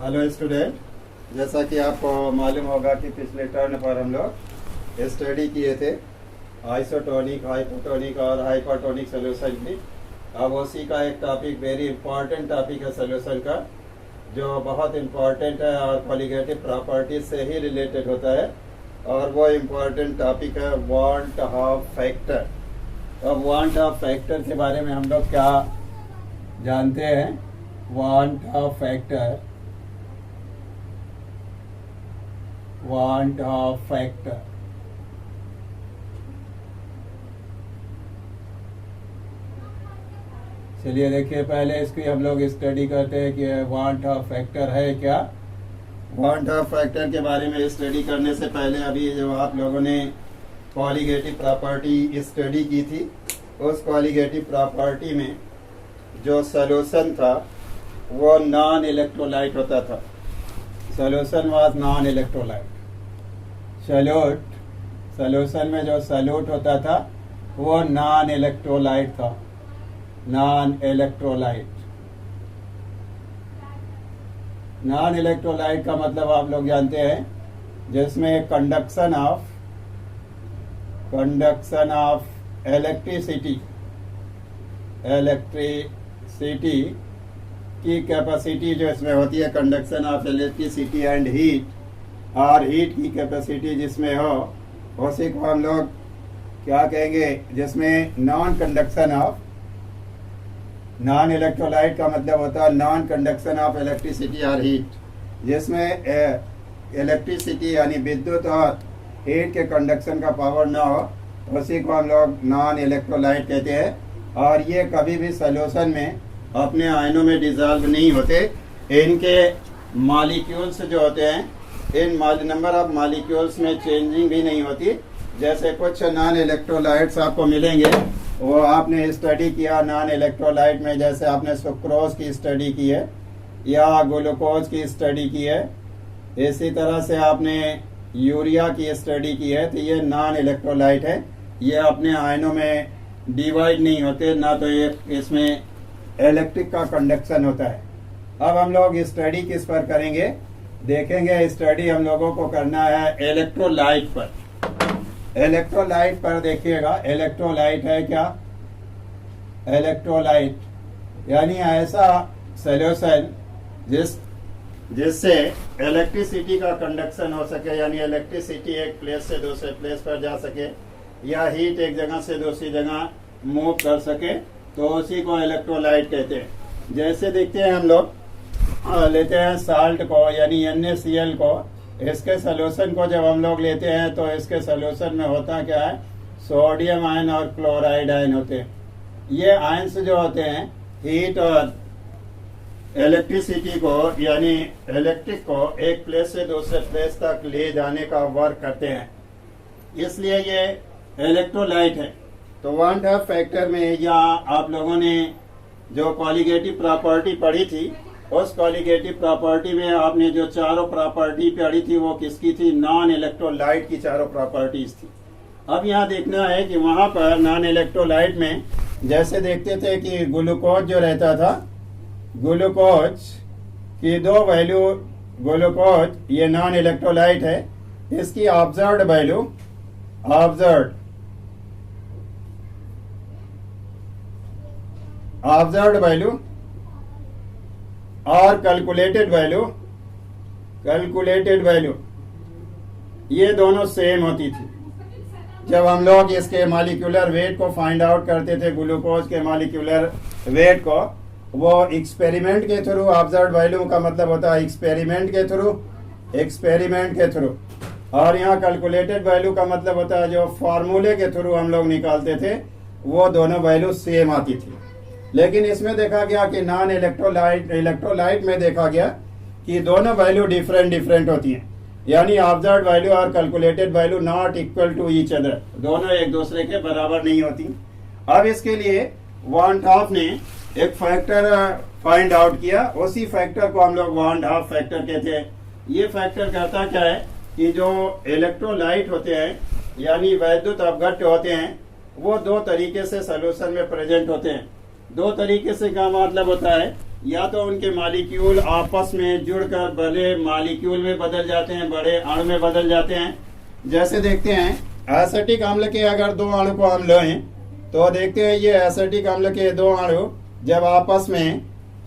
Hello student, जैसा कि आपको मालूम होगा कि पिछले टर्न पर हम लोग स्टडी किए थे आइसोटोनिक, हाइपोटोनिक और हाइपरटोनिक सोल्यूशन की। अब उसी का एक टॉपिक, वेरी इंपॉर्टेंट टॉपिक है सोल्यूशन का, जो बहुत इंपॉर्टेंट है और कॉलिगेटिव प्रॉपर्टीज से ही रिलेटेड होता है। और वो इम्पॉर्टेंट टॉपिक है वांट ऑफ फैक्टर। अब वांट ऑफ फैक्टर के बारे में हम लोग क्या जानते हैं? Want of factor, want of factor चलिए देखिए, पहले इसकी हम लोग स्टडी करते हैं कि वांट ऑफ फैक्टर है क्या। वांट ऑफ फैक्टर के बारे में स्टडी करने से पहले अभी जो आप लोगों ने कॉलिगेटिव प्रॉपर्टी स्टडी की थी, उस कॉलिगेटिव प्रॉपर्टी में जो सॉल्यूशन था वो नॉन इलेक्ट्रोलाइट होता था। Solution was non electrolyte. Solution में जो सॉल्यूट होता था वो नॉन इलेक्ट्रोलाइट था, नॉन इलेक्ट्रोलाइट। नॉन इलेक्ट्रोलाइट का मतलब आप लोग जानते हैं, जिसमें कंडक्शन ऑफ इलेक्ट्रिसिटी की कैपेसिटी जो इसमें होती है, conduction of electricity and heat, और हीट की कैपेसिटी जिसमें हो, उसी को हम लोग क्या कहेंगे? जिसमें नॉन इलेक्ट्रोलाइट का मतलब होता है नॉन कंडक्शन ऑफ इलेक्ट्रिसिटी और हीट, जिसमें इलेक्ट्रिसिटी यानी विद्युत और हीट के कंडक्शन का पावर ना हो, उसी को हम लोग नॉन इलेक्ट्रोलाइट कहते हैं। और ये कभी भी सॉल्यूशन में अपने आयनों में डिजॉल्व नहीं होते। इनके मॉलिक्यूल्स जो होते हैं, इन नंबर ऑफ मॉलिक्यूल्स में चेंजिंग भी नहीं होती। जैसे कुछ नॉन इलेक्ट्रोलाइट्स आपको मिलेंगे, वो आपने स्टडी किया नॉन इलेक्ट्रोलाइट में, जैसे आपने सुक्रोज की स्टडी की है या ग्लूकोज की स्टडी की है, इसी तरह से आपने यूरिया की स्टडी की है, तो ये नॉन इलेक्ट्रोलाइट है। ये अपने आयनों में डिवाइड नहीं होते, ना तो ये इसमें इलेक्ट्रिक का कंडक्शन होता है। अब हम लोग स्टडी किस पर करेंगे? देखेंगे स्टडी हम लोगों को करना है इलेक्ट्रोलाइट पर। इलेक्ट्रोलाइट पर देखिएगा, इलेक्ट्रोलाइट है क्या? इलेक्ट्रोलाइट यानी ऐसा सॉल्यूशन जिससे इलेक्ट्रिसिटी का कंडक्शन हो सके, यानी इलेक्ट्रिसिटी एक प्लेस से दूसरे प्लेस पर जा सके, या हीट एक जगह से दूसरी जगह मूव कर सके, तो उसी को इलेक्ट्रोलाइट कहते हैं। जैसे देखते हैं हम लोग लेते हैं साल्ट को, यानी NaCl को, इसके सोल्यूशन को जब हम लोग लेते हैं तो इसके सोल्यूशन में होता क्या है? सोडियम आयन और क्लोराइड आयन होते हैं। ये आयन्स जो होते हैं हीट और इलेक्ट्रिसिटी को, यानी इलेक्ट्रिक को एक प्लेस से दूसरे प्लेस तक ले जाने का वर्क करते हैं, इसलिए ये इलेक्ट्रोलाइट है। तो वांट ऑफ फैक्टर में यहाँ आप लोगों ने जो कॉलिगेटिव प्रॉपर्टी पढ़ी थी, उस कॉलिगेटिव प्रॉपर्टी में आपने जो चारों प्रॉपर्टी पढ़ी थी वो किसकी थी? नॉन इलेक्ट्रोलाइट की चारों प्रॉपर्टीज थी। अब यहाँ देखना है कि वहां पर नॉन इलेक्ट्रोलाइट में जैसे देखते थे कि ग्लूकोज जो रहता था, ग्लूकोज की दो वैल्यू, ग्लूकोज ये नॉन इलेक्ट्रोलाइट है, इसकी ऑब्जर्व्ड वैल्यू और कैलकुलेटेड वैल्यू ये दोनों सेम होती थी। जब हम लोग इसके मॉलिक्यूलर वेट को फाइंड आउट करते थे, ग्लूकोज के मॉलिक्यूलर वेट को, वो एक्सपेरिमेंट के थ्रू, ऑब्जर्व्ड वैल्यू का मतलब होता है एक्सपेरिमेंट के थ्रू, और यहाँ कैलकुलेटेड वैल्यू का मतलब होता है जो फॉर्मूले के थ्रू हम लोग निकालते थे, वो दोनों वैल्यू सेम आती थी। लेकिन इसमें देखा गया कि नॉन इलेक्ट्रोलाइट में देखा गया कि दोनों वैल्यू डिफरेंट होती हैं, यानी ऑब्जर्व्ड वैल्यू और calculated value not equal to each other, दोनों एक दूसरे के बराबर नहीं होती। अब इसके लिए वांट ऑफ ने एक फैक्टर फाइंड आउट किया, उसी फैक्टर को हम लोग वांट ऑफ फैक्टर कहते हैं। ये फैक्टर कहता क्या है कि जो इलेक्ट्रोलाइट होते हैं, यानी वैद्युत अपघट्य होते हैं, वो दो तरीके से सॉल्यूशन में प्रेजेंट होते हैं। दो तरीके से का मतलब होता है या तो उनके मालिक्यूल आपस में जुड़कर बड़े मालिक्यूल में बदल जाते हैं, बड़े अणु में बदल जाते हैं। जैसे देखते हैं एसिटिक अम्ल के अगर दो अणु को हम लें तो देखते हैं ये एसिटिक अम्ल के दो अणु जब आपस में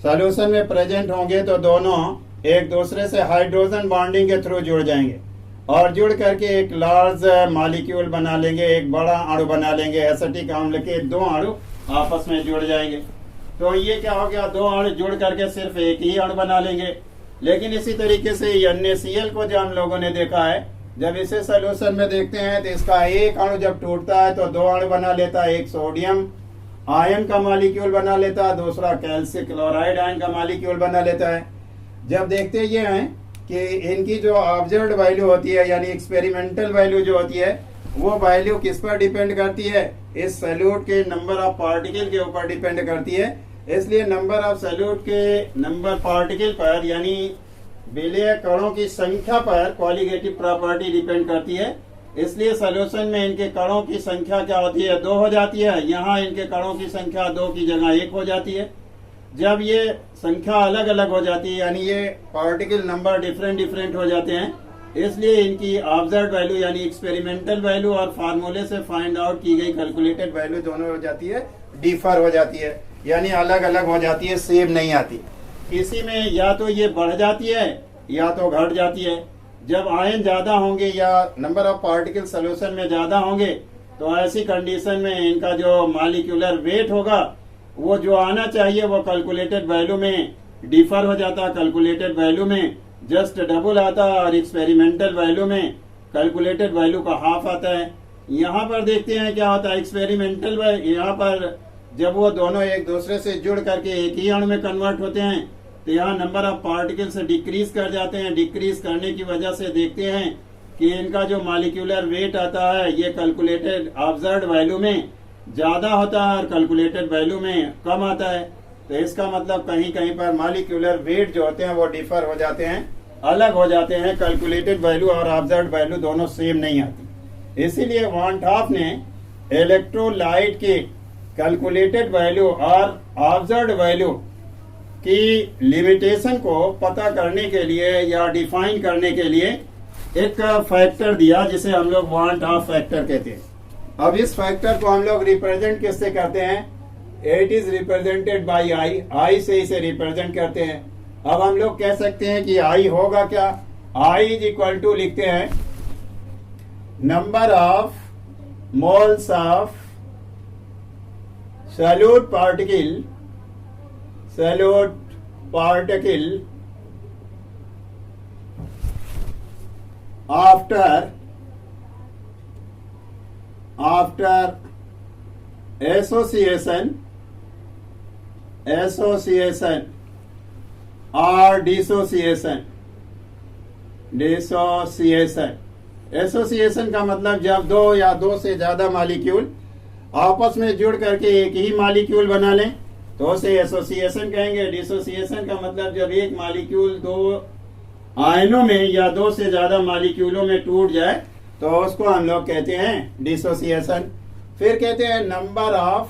सॉल्यूशन में प्रेजेंट होंगे तो दोनों एक दूसरे से हाइड्रोजन बॉन्डिंग के थ्रू जुड़ जाएंगे और जुड़ करके एक लार्ज मॉलिक्यूल बना लेंगे, एक बड़ा अणु बना लेंगे। एसिटिक अम्ल के दो अणु आपस में जुड़ जाएंगे तो ये क्या हो गया, दो अणु जुड़ करके सिर्फ एक ही अणु बना लेंगे। लेकिन इसी तरीके से NaCl को जो हम लोगों ने देखा है, जब इसे सोल्यूशन में देखते हैं तो इसका एक अणु जब टूटता है तो दो अणु बना लेता है, एक सोडियम आयन का मॉलिक्यूल बना लेता है, दूसरा कैल्शियम क्लोराइड आयन का मॉलिक्यूल बना लेता है। जब देखते ये हैं कि इनकी जो ऑब्जर्व्ड वैल्यू होती है यानी एक्सपेरिमेंटल वैल्यू जो होती है वो वैल्यू किस पर डिपेंड करती है, इस सॉल्यूट के नंबर ऑफ पार्टिकल के ऊपर डिपेंड करती है। इसलिए नंबर ऑफ सॉल्यूट के नंबर पार्टिकल पर यानी विलेय कणों की संख्या पर कोलिगेटिव प्रॉपर्टी डिपेंड करती है। इसलिए सॉल्यूशन में इनके कणों की संख्या क्या होती है, 2 हो जाती है। यहाँ इनके कणों की संख्या 2 की जगह 1 हो जाती है। जब ये संख्या अलग अलग हो जाती है यानी ये पार्टिकल नंबर डिफरेंट हो जाते हैं, इसलिए इनकी ऑब्जर्व वैल्यू यानी एक्सपेरिमेंटल वैल्यू और फार्मूले से फाइंड आउट की गई कैलकुलेटेड वैल्यू दोनों हो जाती है, डिफर हो जाती है यानी अलग अलग हो जाती है, सेम नहीं आती। इसी में या तो ये बढ़ जाती है या तो घट जाती है। जब आयन ज्यादा होंगे या नंबर ऑफ पार्टिकल सोल्यूशन में ज्यादा होंगे तो ऐसी कंडीशन में इनका जो मॉलिक्यूलर वेट होगा वो जो आना चाहिए वो कैलकुलेटेड वैल्यू में डिफर हो जाता है, कैलकुलेटेड वैल्यू में जस्ट डबल आता है और एक्सपेरिमेंटल वैल्यू में कैलकुलेटेड वैल्यू का हाफ आता है। यहाँ पर देखते हैं क्या होता है, एक्सपेरिमेंटल यहाँ पर जब वो दोनों एक दूसरे से जुड़ करके एक ही अणु में कन्वर्ट होते हैं तो यहाँ नंबर ऑफ पार्टिकल्स डिक्रीज कर जाते हैं। डिक्रीज करने की वजह से देखते हैं कि इनका जो मॉलिक्यूलर वेट आता है ये कैलकुलेटेड ऑब्जर्व्ड वैल्यू में ज्यादा होता है और कैलकुलेटेड वैल्यू में कम आता है। तो इसका मतलब कहीं कहीं पर मॉलिक्यूलर वेट जो होते हैं वो डिफर हो जाते हैं, अलग हो जाते हैं। कैलकुलेटेड वैल्यू और ऑब्जर्व्ड वैल्यू दोनों सेम नहीं आती। इसीलिए वान टॉप ने इलेक्ट्रोलाइट की कैलकुलेटेड वैल्यू और ऑब्जर्व्ड वैल्यू की लिमिटेशन को पता करने के लिए या डिफाइन करने के लिए एक फैक्टर दिया जिसे हम लोग वान टॉप फैक्टर कहते हैं। अब इस फैक्टर को हम लोग रिप्रेजेंट किससे करते हैं, इट इज रिप्रेजेंटेड बाय आई, आई से इसे रिप्रेजेंट करते हैं। अब हम लोग कह सकते हैं कि आई होगा क्या, आई इज इक्वल टू लिखते हैं number of moles of solute particle after association or dissociation। Association का मतलब जब दो या दो से ज्यादा मॉलिक्यूल आपस में जुड़ करके एक ही मॉलिक्यूल बना लें तो उसे एसोसिएशन कहेंगे। डिसोसिएशन का मतलब जब एक मॉलिक्यूल दो आयनों में या दो से ज्यादा मॉलिक्यूलों में टूट जाए तो उसको हम लोग कहते हैं डिसोसिएशन। फिर कहते हैं number of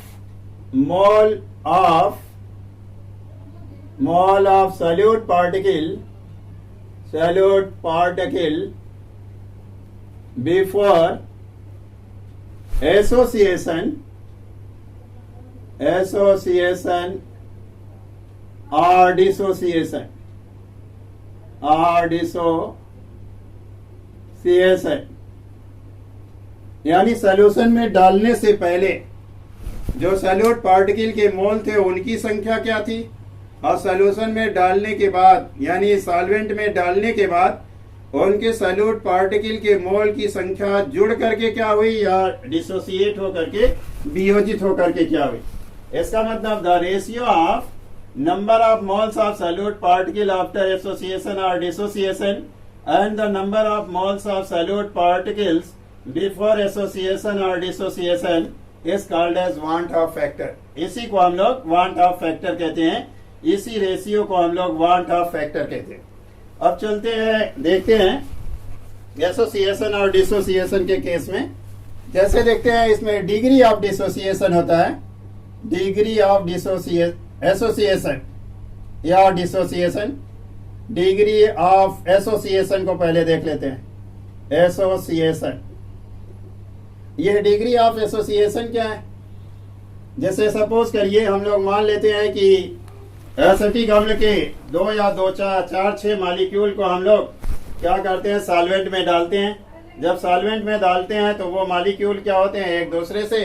mole of solute particle before association और डिसोसिएशन यानी सॉल्यूशन में डालने से पहले जो सॉल्यूट पार्टिकल के मोल थे उनकी संख्या क्या थी और सॉल्यूशन में डालने के बाद यानी सॉल्वेंट में डालने के बाद उनके सॉल्यूट पार्टिकल के मोल की संख्या जुड़ करके क्या हुई या डिसोसिएट होकर के वियोजित होकर के क्या हुई। इसका मतलब the ratio of number of moles of solute particle after association और dissociation and the number of moles of solute particles before association और dissociation is called as van't Hoff factor. इसी को हम लोग वान टॉप फैक्टर कहते हैं, इसी ratio को हम लोग वान टॉप फैक्टर कहते हैं। अब चलते हैं देखते हैं एसोसिएशन और डिसोसिएशन के केस में। जैसे देखते हैं इसमें डिग्री ऑफ डिसोसिएशन होता है, डिग्री ऑफ एसोसिएशन या डिसोसिएशन। डिग्री ऑफ एसोसिएशन को पहले देख लेते हैं। एसोसिएशन, यह डिग्री ऑफ एसोसिएशन क्या है? जैसे सपोज करिए हम लोग मान लेते हैं कि एसिटिक अम्ल के 2 या 2 4 6 मॉलिक्यूल को हम लोग क्या करते हैं, सॉल्वेंट में डालते हैं। जब सॉल्वेंट में डालते हैं तो वो मॉलिक्यूल क्या होते हैं, एक दूसरे से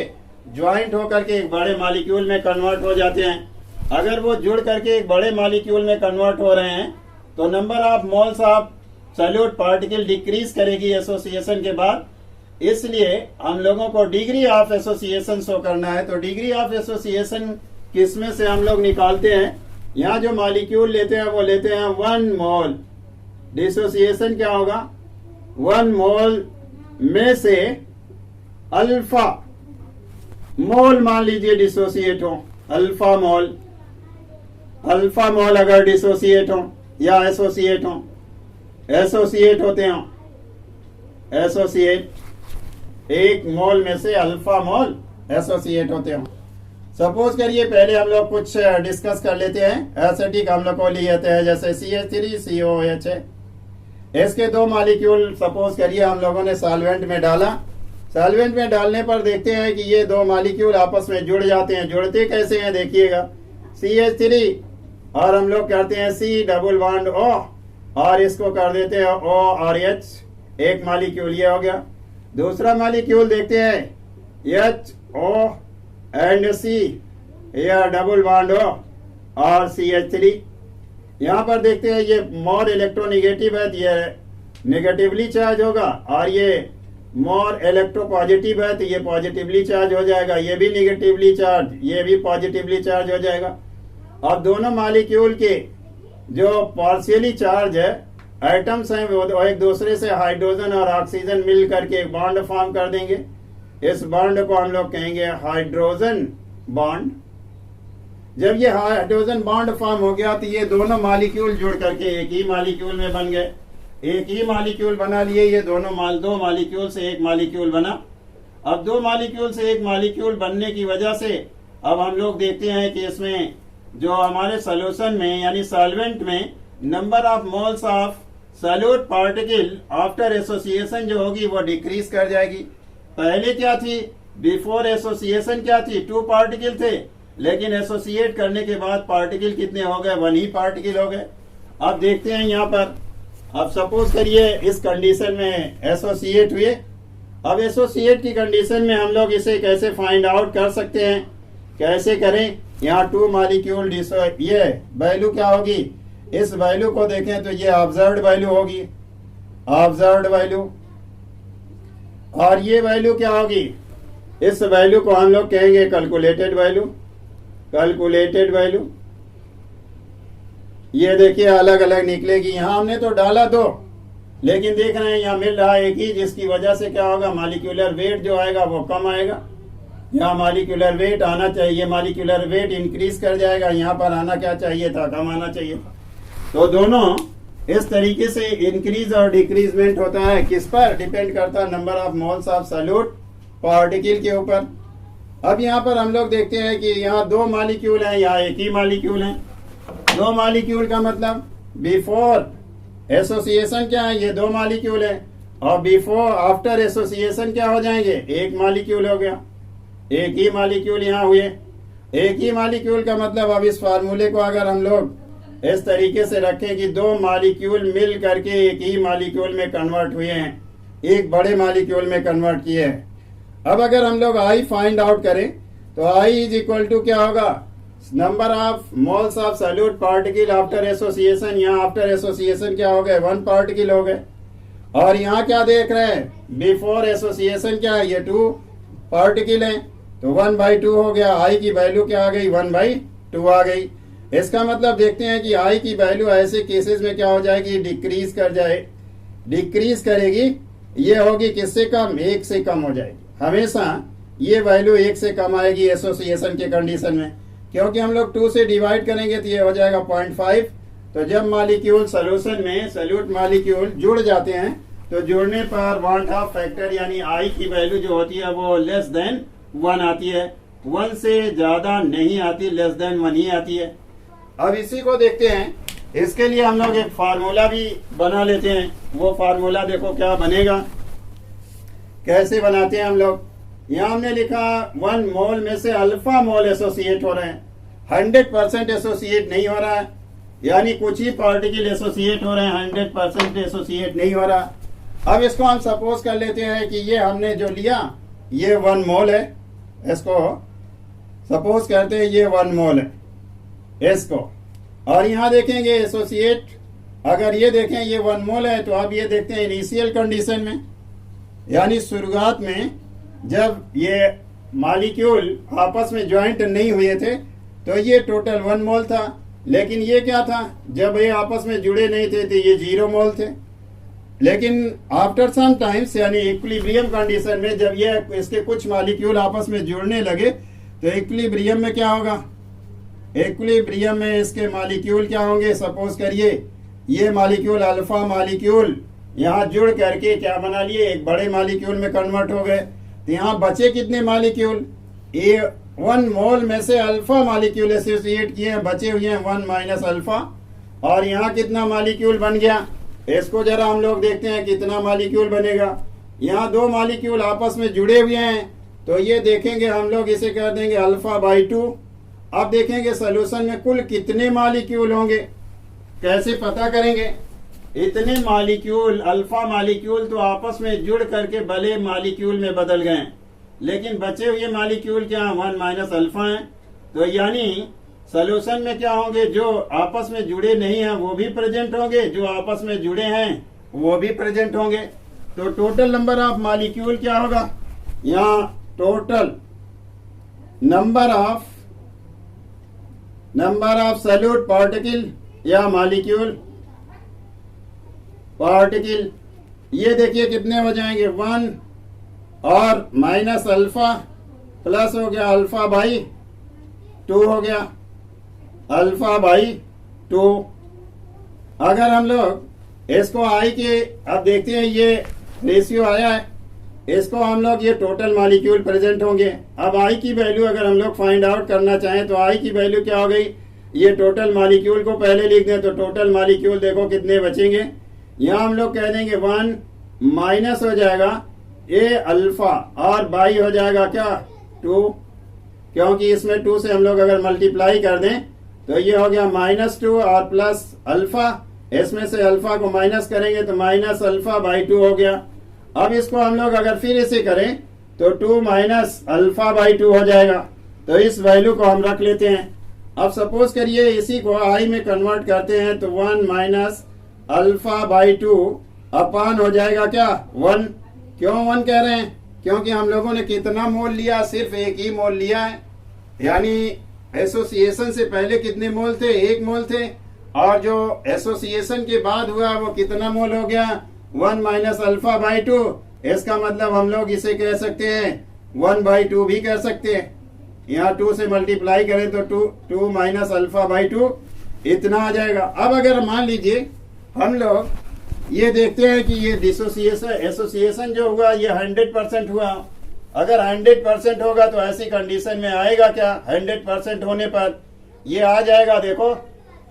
ज्वाइंट होकर के एक बड़े मॉलिक्यूल में कन्वर्ट हो जाते हैं। अगर वो जुड़ करके एक बड़े मॉलिक्यूल में कन्वर्ट हो रहे हैं तो number of moles of solute particle decrease करेगी एसोसिएशन के बाद। इसलिए हम लोगों को डिग्री ऑफ एसोसिएशन शो करना है। तो डिग्री ऑफ एसोसिएशन किसमें से हम लोग निकालते हैं, यहाँ जो मॉलिक्यूल लेते हैं वो लेते हैं 1 मोल। डिसोसिएशन क्या होगा, 1 मोल में से अल्फा मोल मान लीजिए डिसोसिएट हो, अल्फा मोल अगर डिसोसिएट हो या एसोसिएट हो, एसोसिएट होते हो, एसोसिएट 1 मोल में से अल्फा मोल एसोसिएट होते हो। सपोज करिए पहले हम लोग कुछ डिस्कस कर लेते हैं। एसिटिक अम्ल को लेते हैं जैसे CH3COOH है, इसके 2 मॉलिक्यूल सपोज करिए हम लोगों ने सॉल्वेंट में डाला। सॉल्वेंट में डालने पर देखते हैं कि ये 2 मॉलिक्यूल आपस में जुड़ जाते हैं। जुड़ते कैसे हैं देखिएगा, CH3 और हम लोग करते हैं C डबल बॉन्ड O और इसको कर देते हैं O और H, एक मॉलिक्यूल ये हो गया। दूसरा मॉलिक्यूल देखते हैं HO एंड C, यह डबल बॉन्ड O और CH3। यहाँ पर देखते हैं ये मोर इलेक्ट्रोनेगेटिव है, ये नेगेटिवली चार्ज होगा, और ये मोर इलेक्ट्रोपॉजिटिव है तो ये पॉजिटिवली चार्ज हो जाएगा। ये भी नेगेटिवली चार्ज, ये भी पॉजिटिवली चार्ज हो जाएगा। अब दोनों मॉलिक्यूल के जो पार्शियली चार्ज है एटम्स हैं वो एक दूसरे से हाइड्रोजन और ऑक्सीजन मिल करके एक बॉन्ड फॉर्म कर देंगे। इस बॉन्ड को हम लोग कहेंगे हाइड्रोजन बॉन्ड। जब ये हाइड्रोजन बॉन्ड फॉर्म हो गया तो ये दोनों मॉलिक्यूल जुड़ करके एक ही मॉलिक्यूल में बन गए। एक ही मॉलिक्यूल बना लिए, ये दो मॉलिक्यूल से एक मॉलिक्यूल बना। अब 2 मॉलिक्यूल से एक मॉलिक्यूल बनने की वजह से अब हम लोग देखते हैं कि इसमें जो हमारे सोल्यूशन में यानी सॉल्वेंट में number of moles of solute particle after association जो होगी वो डिक्रीज कर जाएगी। पहले क्या थी, बिफोर एसोसिएशन क्या थी, 2 पार्टिकल थे, लेकिन एसोसिएट करने के बाद पार्टिकल कितने हो गए, 1 ही पार्टिकल हो गए। अब देखते हैं यहाँ पर, अब सपोज करिए इस कंडीशन में एसोसिएट हुए। अब एसोसिएट की कंडीशन में हम लोग इसे कैसे फाइंड आउट कर सकते हैं, कैसे करें। यहाँ 2 मॉलिक्यूल ये वैल्यू क्या होगी, इस वैल्यू को देखें तो ये ऑब्जर्व्ड वैल्यू होगी, ऑब्जर्व्ड वैल्यू। और ये वैल्यू क्या होगी, इस वैल्यू को हम लोग कहेंगे कैलकुलेटेड वैल्यू, कैलकुलेटेड वैल्यू। ये देखिए अलग अलग निकलेगी। यहाँ हमने तो डाला 2, लेकिन देख रहे हैं यहाँ मिल रहा है एक ही, जिसकी वजह से क्या होगा, मॉलिक्यूलर वेट जो आएगा वो कम आएगा। यहाँ मॉलिक्यूलर वेट आना चाहिए, मॉलिक्यूलर वेट इंक्रीज कर जाएगा, यहाँ पर आना क्या चाहिए था, कम आना चाहिए था। तो दोनों इस तरीके से इंक्रीज और डिक्रीजमेंट होता है। किस पर डिपेंड करता है, number of moles of solute particle के ऊपर। अब यहाँ पर हम लोग देखते हैं कि यहाँ 2 मॉलिक्यूल हैं, यहाँ एक ही मॉलिक्यूल है। 2 मॉलिक्यूल का मतलब बिफोर एसोसिएशन क्या है, ये 2 मॉलिक्यूल है, और बिफोर आफ्टर एसोसिएशन क्या हो जाएंगे, 1 मॉलिक्यूल हो गया। एक ही मॉलिक्यूल यहाँ हुए, एक ही मॉलिक्यूल का मतलब अब इस फार्मूले को अगर हम लोग इस तरीके से रखें कि 2 मॉलिक्यूल मिल करके एक ही मॉलिक्यूल में कन्वर्ट हुए हैं, एक बड़े मॉलिक्यूल में कन्वर्ट किए हैं। अब अगर हम लोग आई फाइंड आउट करें तो आई इज इक्वल टू क्या होगा, number of moles of solute particle after association. यहाँ आफ्टर एसोसिएशन क्या हो गए, 1 पार्टिकल हो गए। और यहाँ क्या देख रहे हैं, बिफोर एसोसिएशन क्या है, ये 2 पार्टिकल है, तो 1/2 हो गया। आई की वैल्यू क्या आ गई, 1/2 आ गई। इसका मतलब देखते हैं कि आई की वैल्यू ऐसे केसेस में क्या हो जाएगी, डिक्रीज कर जाए, डिक्रीज करेगी। ये होगी किससे कम, 1 से कम हो जाएगी। हमेशा ये वैल्यू 1 से कम आएगी एसोसिएशन के कंडीशन में, क्योंकि हम लोग 2 से डिवाइड करेंगे तो ये हो जाएगा 0.5। तो जब मॉलिक्यूल सोल्यूशन में सॉल्यूट मॉलिक्यूल जुड़ जाते हैं तो जुड़ने पर वांट ऑफ फैक्टर यानी आई की वैल्यू जो होती है वो लेस देन 1 आती है। 1 से ज्यादा नहीं आती, लेस देन 1 ही आती है। अब इसी को देखते हैं। इसके लिए हम लोग एक फार्मूला भी बना लेते हैं। वो फार्मूला देखो क्या बनेगा, कैसे बनाते हैं हम लोग। यहाँ हमने लिखा 1 मोल में से अल्फा मोल एसोसिएट हो रहे हैं, 100% एसोसिएट नहीं हो रहा है, यानी कुछ ही पार्टिकल एसोसिएट हो रहे हैं, 100% एसोसिएट नहीं हो रहा। अब इसको हम सपोज कर लेते हैं कि ये हमने जो लिया ये 1 मोल है, इसको सपोज करते हैं ये 1 मोल है इसको। और यहाँ देखेंगे एसोसिएट, अगर ये देखें ये 1 मोल है, तो अब ये देखते हैं इनिशियल कंडीशन में, यानी शुरुआत में जब ये मॉलिक्यूल आपस में ज्वाइंट नहीं हुए थे तो ये टोटल 1 मोल था। लेकिन ये क्या था, जब ये आपस में जुड़े नहीं थे तो ये 0 मोल थे। लेकिन आफ्टर सम टाइम्स यानी इक्विलिब्रियम कंडीशन में जब ये इसके कुछ मॉलिक्यूल आपस में जुड़ने लगे तो इक्विलिब्रियम में क्या होगा, इक्विलिब्रियम में इसके मॉलिक्यूल क्या होंगे, सपोज करिए ये मॉलिक्यूल अल्फा मॉलिक्यूल यहाँ जुड़ करके क्या बना लिए, एक बड़े मॉलिक्यूल में कन्वर्ट हो गए। तो यहाँ बचे कितने मॉलिक्यूल, ये 1 मोल में से अल्फा मॉलिक्यूल एसोसिएट किए हैं, बचे हुए हैं 1 माइनस अल्फा। और यहाँ कितना मॉलिक्यूल बन गया, इसको जरा हम लोग देखते हैं कितना मॉलिक्यूल बनेगा। यहाँ 2 मॉलिक्यूल आपस में जुड़े हुए हैं, तो ये देखेंगे हम लोग इसे कर देंगे अल्फा बाई 2। अब देखेंगे सोल्यूशन में कुल कितने मॉलिक्यूल होंगे, कैसे पता करेंगे। इतने मॉलिक्यूल अल्फा मॉलिक्यूल तो आपस में जुड़ करके भले मॉलिक्यूल में बदल गए, लेकिन बचे हुए मॉलिक्यूल क्या 1 माइनस अल्फा हैं। तो यानी सोल्यूशन में क्या होंगे, जो आपस में जुड़े नहीं हैं वो भी प्रेजेंट होंगे, जो आपस में जुड़े हैं वो भी प्रेजेंट होंगे। तो टोटल नंबर ऑफ मॉलिक्यूल क्या होगा, यहाँ total number of solute particle या मॉलिक्यूल पार्टिकल, ये देखिए कितने हो जाएंगे 1 और माइनस अल्फा प्लस हो गया अल्फा बाई 2 हो गया अल्फा बाई 2। अगर हम लोग इसको आई के अब देखते हैं ये रेशियो आया है, इसको हम लोग ये टोटल मॉलिक्यूल प्रेजेंट होंगे। अब आई की वैल्यू अगर हम लोग फाइंड आउट करना चाहें तो आई की वैल्यू क्या हो गई, ये टोटल मॉलिक्यूल को पहले लिख दें तो टोटल मॉलिक्यूल देखो कितने बचेंगे। यहाँ हम लोग कह देंगे 1 माइनस हो जाएगा ए अल्फा और बाई हो जाएगा क्या 2, क्योंकि इसमें 2 से हम लोग अगर मल्टीप्लाई कर दें तो ये हो गया -2 और प्लस अल्फा, इसमें से अल्फा को माइनस करेंगे तो माइनस अल्फा बाई 2 हो गया। अब इसको हम लोग अगर फिर इसे करें तो 2 माइनस अल्फा बाई 2 हो जाएगा। तो इस वैल्यू को हम रख लेते हैं। अब सपोज करिए इसी को आई में कन्वर्ट करते हैं तो 1 माइनस अल्फा बाई 2 अपान हो जाएगा क्या 1। क्यों 1 कह रहे हैं, क्योंकि हम लोगों ने कितना मोल लिया, सिर्फ एक ही मोल लिया है। यानी एसोसिएशन से पहले कितने मोल थे, 1 मोल थे, और जो एसोसिएशन के बाद हुआ वो कितना मोल हो गया 1 माइनस अल्फा बाई 2। इसका मतलब हम लोग इसे कह सकते हैं 1 बाई 2 भी कह सकते हैं। यहाँ 2 से मल्टीप्लाई करें तो 2 माइनस अल्फा बाई 2 इतना आ जाएगा। अब अगर मान लीजिए हम लोग ये देखते हैं कि ये डिसोसिएशन एसोसिएशन जो हुआ ये 100% हुआ। अगर 100% होगा तो ऐसी कंडीशन में आएगा क्या, 100% होने पर ये आ जाएगा, देखो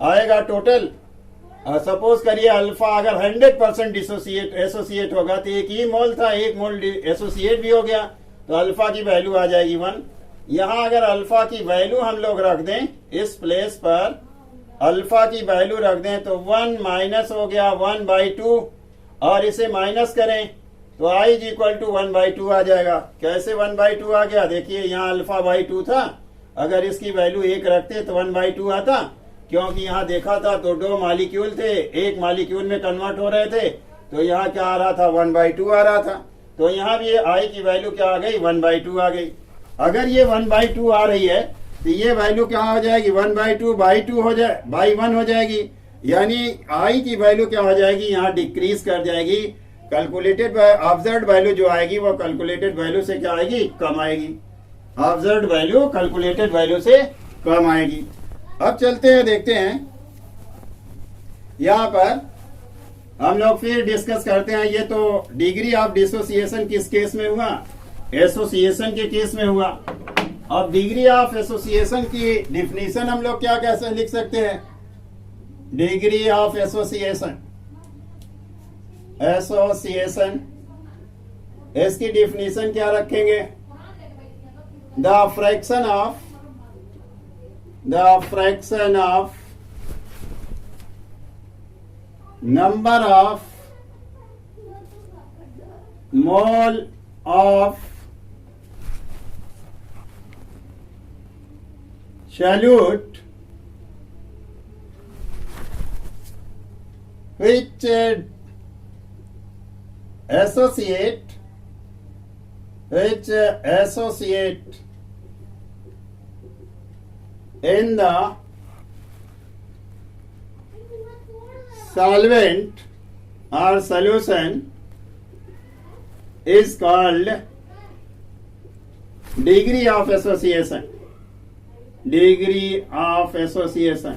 आएगा टोटल। सपोज करिए अल्फा अगर 100% एसोसिएट होगा तो एक ही मोल था, 1 मोल एसोसिएट भी हो गया तो अल्फा की वैल्यू आ जाएगी 1। यहाँ अगर अल्फा की वैल्यू हम लोग रख दें इस प्लेस पर, अल्फा की वैल्यू रख दें तो 1 माइनस हो गया 1 बाई 2 और इसे माइनस करें तो i is equal to 1 by 2 आ जाएगा। कैसे 1 बाई 2 आ गया, देखिए यहाँ अल्फा बाई 2 था, अगर इसकी वैल्यू 1 रखते तो 1 बाई 2 आता, क्योंकि यहाँ देखा था तो 2 मॉलिक्यूल थे, एक मॉलिक्यूल में कन्वर्ट हो रहे थे, तो यहाँ क्या आ रहा था 1 बाई 2 आ रहा था। तो यहाँ भी i की वैल्यू क्या आ गई 1 बाई 2 आ गई। अगर ये 1 बाई 2 आ रही है तो ये वैल्यू क्या हो जाएगी 1 बाई 2 बाई 2 हो जाए बाई 1 हो जाएगी, यानी i की वैल्यू क्या हो जाएगी यहाँ डिक्रीज कर जाएगी। कैलकुलेटेड ऑब्जर्व्ड वैल्यू जो आएगी वो कैलकुलेटेड वैल्यू से क्या आएगी, कम आएगी। ऑब्जर्व्ड वैल्यू कैलकुलेटेड वैल्यू से कम आएगी। अब चलते हैं देखते हैं, यहाँ पर हम लोग फिर डिस्कस करते हैं। ये तो डिग्री ऑफ डिसोसिएशन किस केस में हुआ, एसोसिएशन के केस में हुआ। अब डिग्री ऑफ एसोसिएशन की डिफिनीशन हम लोग क्या कैसे लिख सकते हैं? डिग्री ऑफ एसोसिएशन, एसोसिएशन इसकी डिफिनीशन क्या रखेंगे? The fraction of number of mole of solute which associate in the solvent or solution is called degree of association. Degree of association,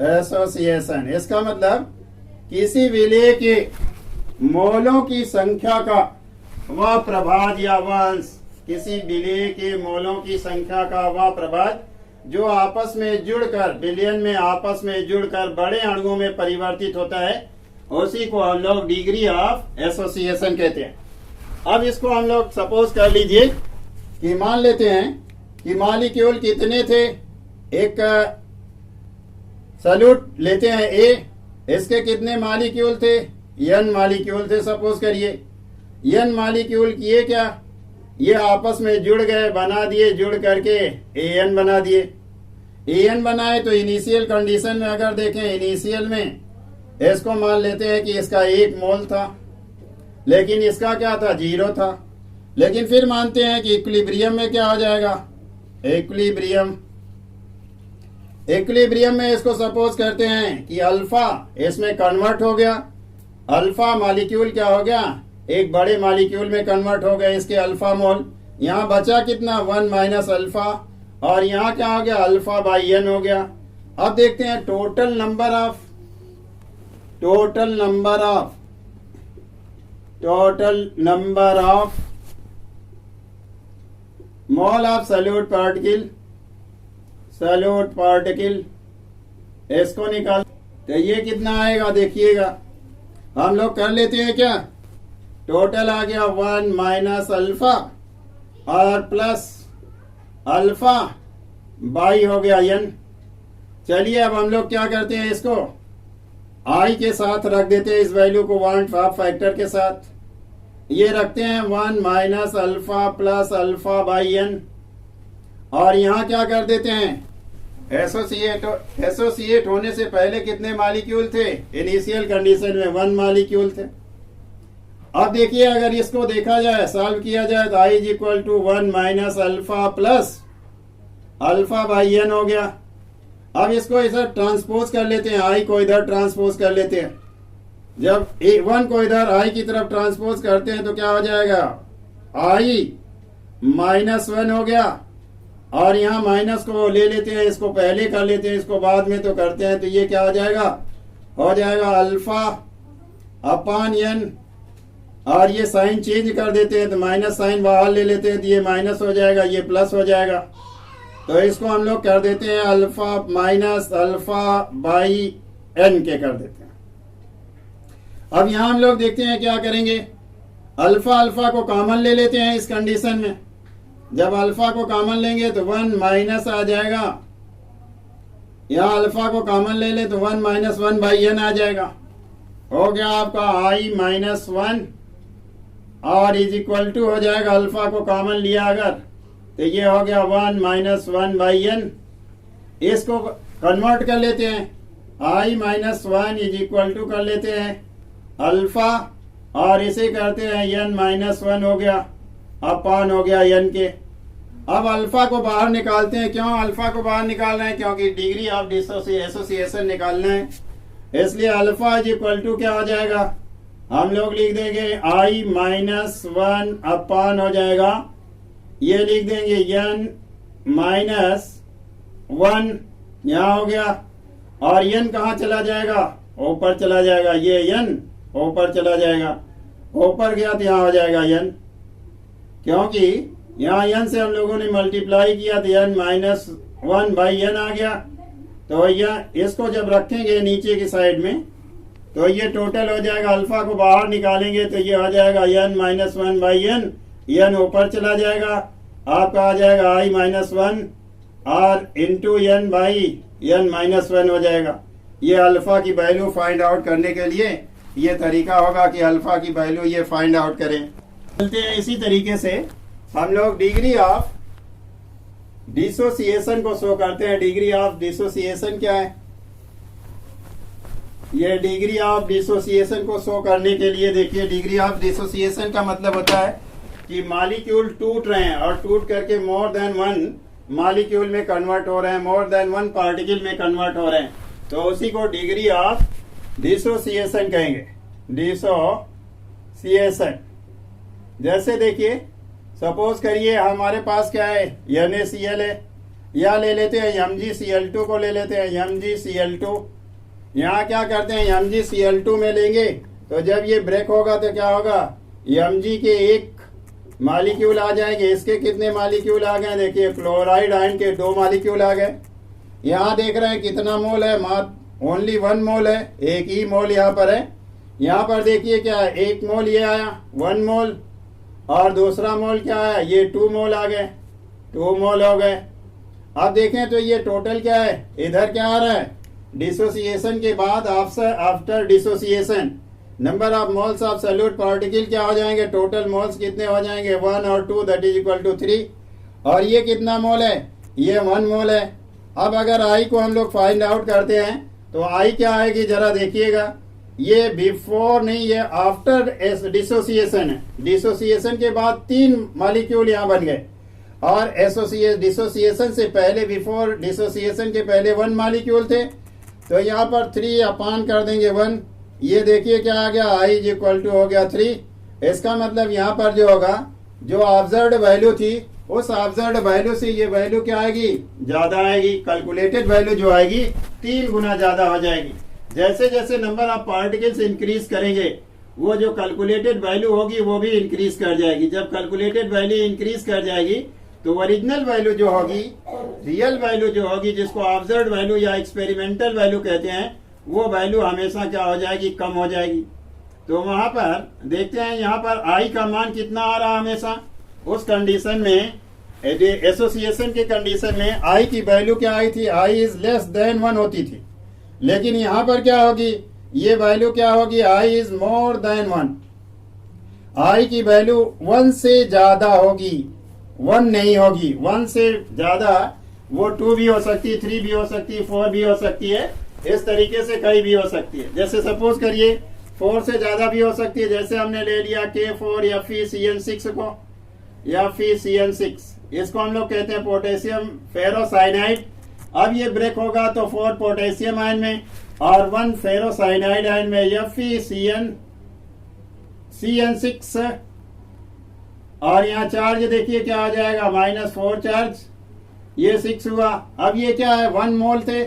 association इसका मतलब किसी विलय के मोलों की संख्या का वह प्रभाव या वंश, किसी विलय के मोलों की संख्या का वह प्रभाव जो आपस में जुड़कर विलयन में आपस में जुड़कर बड़े अणुओं में परिवर्तित होता है, उसी को हम लोग डिग्री ऑफ एसोसिएशन कहते हैं। अब इसको हम लोग सपोज कर लीजिए कि मान लेते हैं कि मॉलिक्यूल कितने थे, एक सल्यूट लेते हैं ए, इसके कितने मॉलिक्यूल थे? एन मॉलिक्यूल थे सपोज करिए। एन मॉलिक्यूल किए क्या? ये आपस में जुड़ गए, बना दिए, जुड़ करके एन बना दिए। एन बनाए तो इनिशियल कंडीशन में अगर देखें, इनिशियल में इसको मान लेते हैं कि इसका 1 मोल था, लेकिन इसका क्या था? 0 था। लेकिन फिर मानते हैं कि इक्विलिब्रियम में क्या हो जाएगा? इक्विलिब्रियम में इसको सपोज करते हैं कि अल्फा इसमें कन्वर्ट हो गया। अल्फा मॉलिक्यूल क्या हो गया? एक बड़े मॉलिक्यूल में कन्वर्ट हो गया, इसके अल्फा मोल। यहाँ बचा कितना? 1 माइनस अल्फा, और यहाँ क्या हो गया? अल्फा बाई एन हो गया। अब देखते हैं total number of mole of solute particle इसको निकाल, तो ये कितना आएगा? देखिएगा, हम लोग कर लेते हैं क्या? टोटल आ गया 1 माइनस अल्फा और प्लस अल्फा बाई हो गया एन। चलिए अब हम लोग क्या करते हैं, इसको आई के साथ रख देते हैं, इस वैल्यू को 1 फैक्टर के साथ। ये रखते हैं 1 minus alpha plus alpha by n, और यहाँ क्या कर देते हैं? एसोसिएट होने से पहले कितने मॉलिक्यूल थे? इनिशियल कंडीशन में 1 मॉलिक्यूल थे। अब देखिए, अगर इसको देखा जाए, सॉल्व किया जाए, तो I is equal to 1 minus alpha plus alpha by N हो गया। अब इसको इधर ट्रांसपोज कर लेते हैं, आई को इधर ट्रांसपोज कर लेते हैं। जब A1 को इधर आई की तरफ ट्रांसपोज करते हैं तो क्या हो जाएगा? आई माइनस 1 हो गया, और यहाँ माइनस को ले लेते हैं, इसको पहले कर लेते हैं, इसको बाद में तो करते हैं, तो ये क्या हो जाएगा? अल्फा अपान एन, और ये साइन चेंज कर देते हैं, तो माइनस साइन बाहर ले लेते हैं, तो ये माइनस हो जाएगा, ये प्लस हो जाएगा। तो इसको हम लोग कर देते हैं alpha minus alpha by n के कर देते हैं। अब यहां हम लोग देखते हैं क्या करेंगे, अल्फा को कॉमन ले लेते हैं इस कंडीशन में। जब अल्फा को कॉमन लेंगे तो 1 माइनस आ जाएगा, यहाँ अल्फा को कॉमन ले ले तो 1 माइनस 1 बाई एन आ जाएगा। हो गया आपका आई माइनस 1, और इज इक्वल टू हो जाएगा, अल्फा को कॉमन लिया अगर, तो ये हो गया 1 माइनस 1 बाई एन। इसको कन्वर्ट कर लेते हैं, आई माइनस 1 इज इक्वल टू कर लेते हैं अल्फा, और इसे करते हैं एन माइनस 1 हो गया, अपान हो गया एन के। अब अल्फा को बाहर निकालते हैं। क्यों अल्फा को बाहर निकाल रहे हैं? क्योंकि डिग्री ऑफ एसोसिएशन निकालना है, इसलिए अल्फा इज इक्वल टू क्या हो जाएगा? हम लोग लिख देंगे आई माइनस 1 अपान हो जाएगा, ये लिख देंगे एन माइनस 1, यहाँ हो गया, और एन कहाँ चला जाएगा? ऊपर चला जाएगा, ये एन ऊपर चला जाएगा, ऊपर गया तो यहाँ हो जाएगा एन। क्योंकि यहाँ n से हम लोगों ने मल्टीप्लाई किया तो n माइनस 1/n आ गया। तो यह इसको जब रखेंगे नीचे की साइड में तो ये टोटल हो जाएगा, अल्फा को बाहर निकालेंगे तो ये आ जाएगा n माइनस 1/n, n ऊपर चला जाएगा, आपका आ जाएगा i माइनस 1 और into n by n minus 1 हो जाएगा। ये अल्फा की वैल्यू फाइंड आउट करने के लिए ये तरीका होगा कि अल्फा की वैल्यू ये फाइंड आउट करें। चलते हैं इसी तरीके से हम लोग डिग्री ऑफ डिसोसिएशन को शो करते हैं। डिग्री ऑफ डिसोसिएशन क्या है? ये डिग्री ऑफ डिसोसिएशन को शो करने के लिए देखिए, डिग्री ऑफ डिसोसिएशन का मतलब होता है कि मॉलिक्यूल टूट रहे हैं और टूट करके मोर देन वन मॉलिक्यूल में कन्वर्ट हो रहे हैं, मोर देन वन पार्टिकल में कन्वर्ट हो रहे हैं, तो उसी को डिग्री ऑफ डिसोसिएशन कहेंगे। डिसोसिएशन जैसे देखिए, सपोज करिए हमारे पास क्या है, NaCl है, या ले लेते हैं MgCl2 को ले लेते हैं, MgCl2। यहाँ क्या करते हैं, MgCl2 में लेंगे तो जब ये ब्रेक होगा तो क्या होगा, Mg के एक मॉलिक्यूल आ जाएंगे। इसके कितने मॉलिक्यूल आ गए, देखिए क्लोराइड आयन के 2 मॉलिक्यूल आ गए। यहाँ देख रहे हैं कितना मोल है, मात्र ओनली 1 मोल है, एक ही मोल यहाँ पर है। यहाँ पर देखिए क्या है, 1 मोल ये आया 1 मोल, और दूसरा मोल क्या है, ये 2 मोल आ गए, 2 मोल हो गए। अब देखें तो ये टोटल क्या है, इधर क्या आ रहा है, डिसोसिएशन के बाद after dissociation number of moles of solute particle क्या हो जाएंगे, टोटल मोल्स कितने हो जाएंगे, 1 और 2 दैट इज इक्वल टू 3। और ये कितना मोल है, ये 1 मोल है। अब अगर आई को हम लोग फाइंड आउट करते हैं तो आई क्या आएगी, जरा देखिएगा, ये बिफोर नहीं, ये आफ्टर डिसोसिएशन है। डिसोसिएशन के बाद 3 मॉलिक्यूल यहाँ बन गए, और डिसोसिएशन से पहले, बिफोर डिसोसिएशन के पहले 1 मॉलिक्यूल थे, तो यहाँ पर 3 अपान कर देंगे 1। ये देखिए क्या आ गया, आई इज इक्वल टू हो गया 3। इसका मतलब यहाँ पर जो होगा, जो ऑब्जर्व्ड वैल्यू थी, उस ऑब्जर्व्ड वैल्यू से ये वैल्यू क्या आएगी, ज्यादा आएगी। कैलकुलेटेड वैल्यू जो आएगी 3 गुना ज्यादा हो जाएगी। जैसे जैसे नंबर ऑफ पार्टिकल्स इंक्रीज करेंगे, वो जो कैलकुलेटेड वैल्यू होगी वो भी इंक्रीज कर जाएगी। जब कैलकुलेटेड वैल्यू इंक्रीज कर जाएगी तो ओरिजिनल वैल्यू जो होगी, रियल वैल्यू जो होगी, जिसको ऑब्जर्व्ड वैल्यू या एक्सपेरिमेंटल वैल्यू कहते हैं, वो वैल्यू हमेशा क्या हो जाएगी, कम हो जाएगी। तो वहां पर देखते हैं, यहाँ पर आई का मान कितना आ रहा हमेशा, उस कंडीशन में, एसोसिएशन के कंडीशन में आई की वैल्यू क्या आई थी, आई इज लेस देन 1 होती थी। लेकिन यहाँ पर क्या होगी, ये वैल्यू क्या होगी, आई इज मोर देन 1। आई की वैल्यू 1 से ज्यादा होगी, 1 नहीं होगी, 1 से ज्यादा। वो 2 भी हो सकती है, 3 भी हो सकती है, 4 भी हो सकती है, इस तरीके से कहीं भी हो सकती है। जैसे सपोज करिए 4 से ज्यादा भी हो सकती है, जैसे हमने ले लिया K4 या FeCN6 को, या FeCN6, इसको हम लोग कहते हैं पोटेशियम फेरोसाइनाइड। अब ये ब्रेक होगा तो 4 पोटेशियम आयन में और 1 फेरोसाइनाइड आयन में, FeCN6, और यहाँ चार्ज देखिए क्या आ जाएगा, -4 चार्ज, ये 6 हुआ। अब ये क्या है, 1 मोल थे,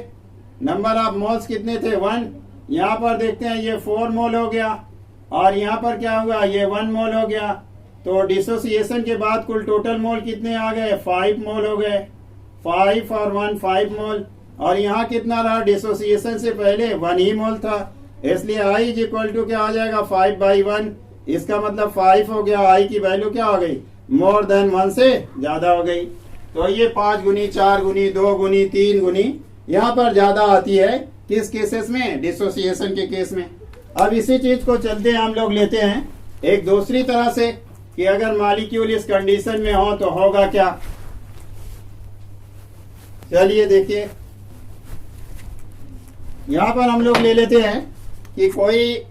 नंबर ऑफ मोल्स कितने थे, 1। यहाँ पर देखते हैं ये 4 मोल हो गया, और यहाँ पर क्या हुआ, ये 1 मोल हो गया। तो डिसोसिएशन के बाद कुल टोटल मोल कितने आ गए, 5 मोल हो गए, 5 और 1 5 मोल। और यहाँ कितना रहा, डिसोसिएशन से पहले 1 ही मोल था, इसलिए आई इज इक्वल टू क्या आ जाएगा, 5/1। इसका मतलब 5 हो गया, आई की वैल्यू क्या हो गई, मोर देन 1 से ज्यादा हो गई। तो ये 5 गुनी, 4 गुनी, 2 गुनी, 3 गुनी यहाँ पर ज्यादा आती है, किस केसेस में, डिसोसिएशन के केस में। अब इसी चीज को चलते हैं हम लोग लेते हैं एक दूसरी तरह से, कि अगर मॉलिक्यूल इस कंडीशन में हो तो होगा क्या। चलिए देखिए, यहाँ पर हम लोग ले लेते हैं कि कोई